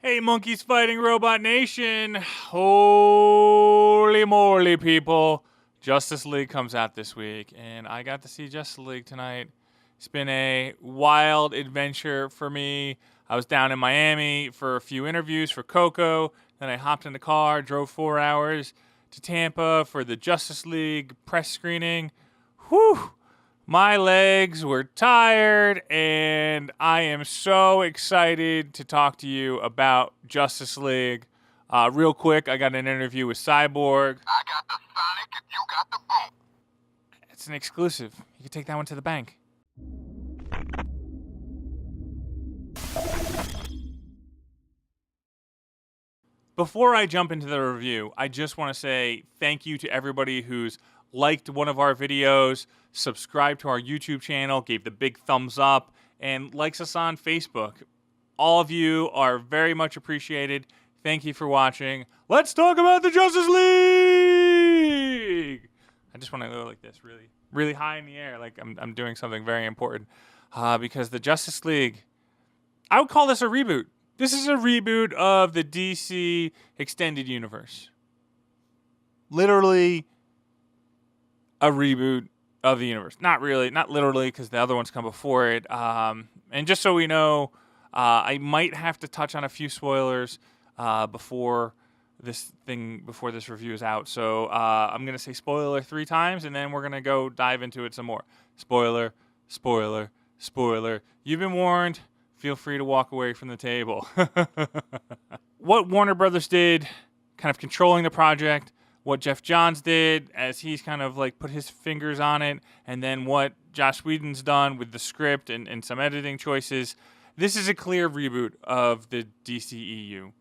Hey, monkeys fighting Robot Nation. Holy moly, people. Justice League comes out this week, and I got to see Justice League tonight. It's been a wild adventure for me. I was down in Miami for a few interviews for Coco. Then I hopped in the car, drove 4 hours to Tampa for the Justice League press screening. Whew! My legs were tired, and I am so excited to talk to you about Justice League. Real quick, I got an interview with Cyborg. I got the Sonic and you got the boom. It's an exclusive. You can take that one to the bank. Before I jump into the review, I just want to say thank you to everybody who's liked one of our videos, subscribed to our YouTube channel, gave the big thumbs up, and likes us on Facebook. All of you are very much appreciated. Thank you for watching. Let's talk about the Justice League! I just want to go like this, really, really high in the air, like I'm doing something very important. Because the Justice League, I would call this a reboot. This is a reboot of the DC Extended Universe. Literally a reboot of the universe. Not really, not literally, because the other ones come before it. And just so we know, I might have to touch on a few spoilers before this review is out. So I'm going to say spoiler 3 times, and then we're going to go dive into it some more. Spoiler, spoiler, spoiler. You've been warned. Feel free to walk away from the table. What Warner Brothers did, kind of controlling the project, what Jeff Johns did as he's kind of like put his fingers on it, and then what Joss Whedon's done with the script and some editing choices. This is a clear reboot of the DCEU.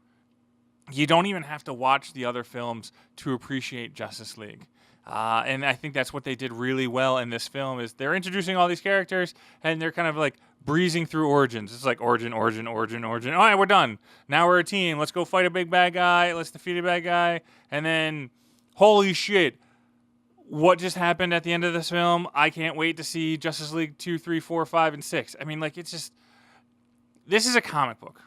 You don't even have to watch the other films to appreciate Justice League. And I think that's what they did really well in this film is they're introducing all these characters and they're kind of like breezing through origins. It's like origin. All right, we're done. Now we're a team. Let's go fight a big bad guy. Let's defeat a bad guy. And then, holy shit, what just happened at the end of this film? I can't wait to see Justice League 2, 3, 4, 5, and 6. I mean, like, it's just, this is a comic book.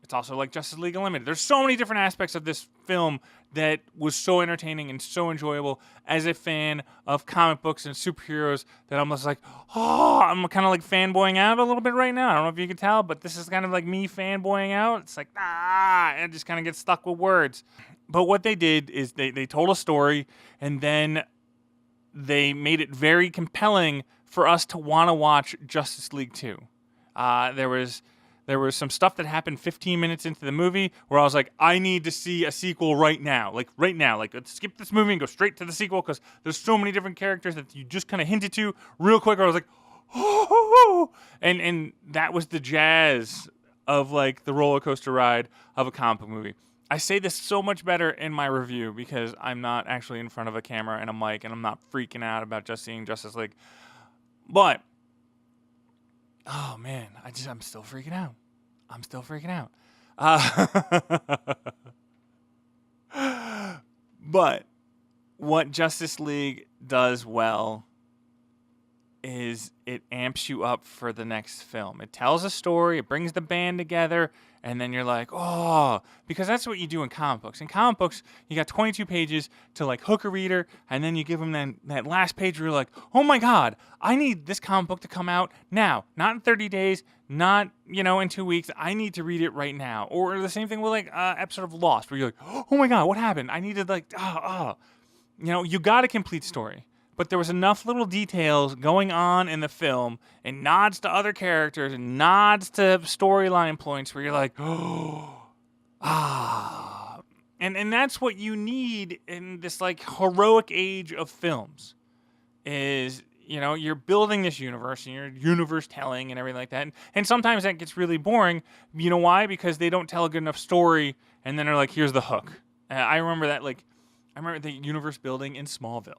It's also like Justice League Unlimited. There's so many different aspects of this film that was so entertaining and so enjoyable as a fan of comic books and superheroes that I'm just like, oh, I'm kind of like fanboying out a little bit right now. I don't know if you can tell, but this is kind of like me fanboying out. It's like, and I just kind of get stuck with words. But what they did is they told a story and then they made it very compelling for us to want to watch Justice League 2. There was some stuff that happened 15 minutes into the movie where I was like, I need to see a sequel right now. Like, right now. Like, let's skip this movie and go straight to the sequel because there's so many different characters that you just kind of hinted to real quick. Where I was like, oh, and that was the jazz of, like, the roller coaster ride of a comic book movie. I say this so much better in my review because I'm not actually in front of a camera and a mic and I'm not freaking out about just seeing Justice League. But oh, man, I'm still freaking out. But what Justice League does well is it amps you up for the next film. It tells a story, it brings the band together, and then you're like, oh, because that's what you do in comic books. In comic books, you got 22 pages to like hook a reader, and then you give them that last page where you're like, oh my God, I need this comic book to come out now, not in 30 days, not, in 2 weeks. I need to read it right now. Or the same thing with like episode of Lost, where you're like, oh my God, what happened? I needed like, you got a complete story. But there was enough little details going on in the film and nods to other characters and nods to storyline points where you're like, And that's what you need in this like heroic age of films is, you're building this universe and you're universe telling and everything like that. And sometimes that gets really boring. You know why? Because they don't tell a good enough story and then they're like, here's the hook. I remember the universe building in Smallville.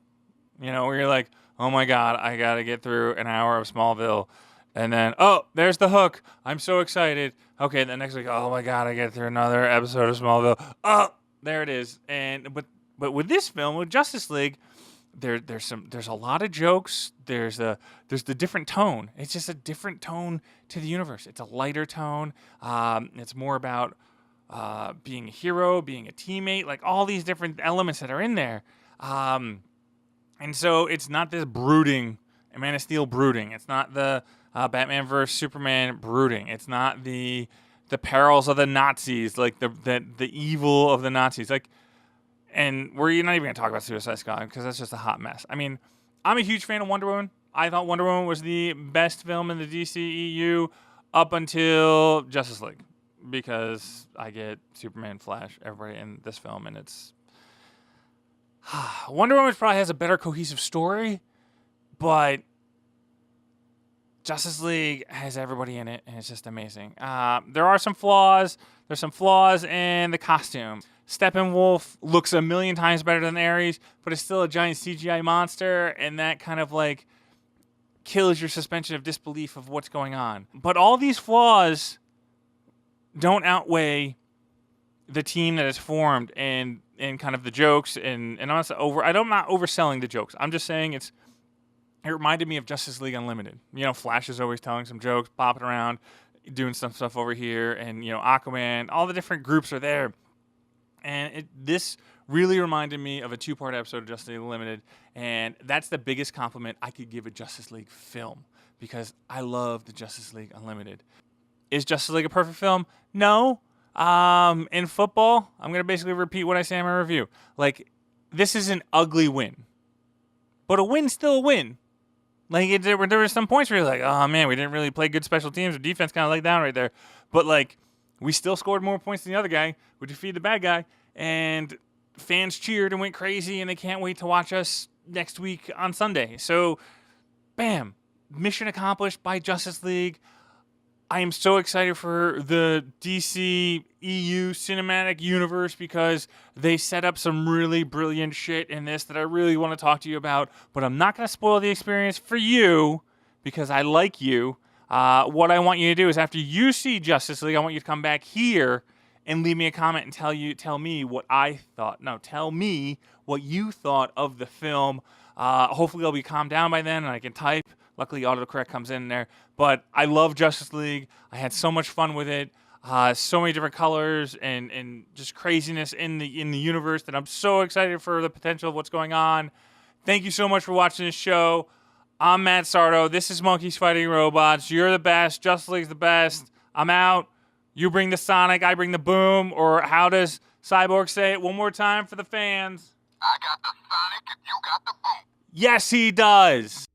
Where you're like, oh my God, I got to get through an hour of Smallville. And then, oh, there's the hook. I'm so excited. Okay, the next week, oh my God, I get through another episode of Smallville. Oh, there it is. But with this film, with Justice League, there's a lot of jokes. There's the different tone. It's just a different tone to the universe. It's a lighter tone. It's more about being a hero, being a teammate, like all these different elements that are in there. And so it's not this brooding, Man of Steel brooding. It's not the Batman vs Superman brooding. It's not the perils of the Nazis, like the evil of the Nazis. Like, and we're not even gonna talk about Suicide Squad because that's just a hot mess. I mean, I'm a huge fan of Wonder Woman. I thought Wonder Woman was the best film in the DCEU up until Justice League, because I get Superman, Flash, everybody in this film, and it's Wonder Woman probably has a better cohesive story, but Justice League has everybody in it, and it's just amazing. There are some flaws. There's some flaws in the costume. Steppenwolf looks a million times better than Ares, but it's still a giant CGI monster, and that kind of like kills your suspension of disbelief of what's going on. But all these flaws don't outweigh the team that is formed and kind of the jokes and I'm not overselling the jokes. I'm just saying it reminded me of Justice League Unlimited. You know, Flash is always telling some jokes, popping around, doing some stuff over here, and you know, Aquaman, all the different groups are there. And this really reminded me of a 2-part episode of Justice League Unlimited, and that's the biggest compliment I could give a Justice League film, because I love the Justice League Unlimited. Is Justice League a perfect film? No. In football, I'm going to basically repeat what I say in my review. Like, this is an ugly win, but a win's still a win. Like, there were some points where you're like, oh man, we didn't really play good special teams. Our defense kind of laid down right there. But like, we still scored more points than the other guy. We defeated the bad guy, and fans cheered and went crazy, and they can't wait to watch us next week on Sunday. So, bam, mission accomplished by Justice League. I am so excited for the DC EU cinematic universe because they set up some really brilliant shit in this that I really want to talk to you about. But I'm not going to spoil the experience for you because I like you. What I want you to do is after you see Justice League, I want you to come back here and leave me a comment and tell me what I thought. No, tell me what you thought of the film. Hopefully I'll be calmed down by then and I can type. Luckily, autocorrect comes in there. But I love Justice League. I had so much fun with it. So many different colors and just craziness in the universe that I'm so excited for the potential of what's going on. Thank you so much for watching this show. I'm Matt Sardo. This is Monkeys Fighting Robots. You're the best. Justice League's the best. I'm out. You bring the Sonic, I bring the boom. Or how does Cyborg say it? One more time for the fans. I got the Sonic and you got the boom. Yes, he does.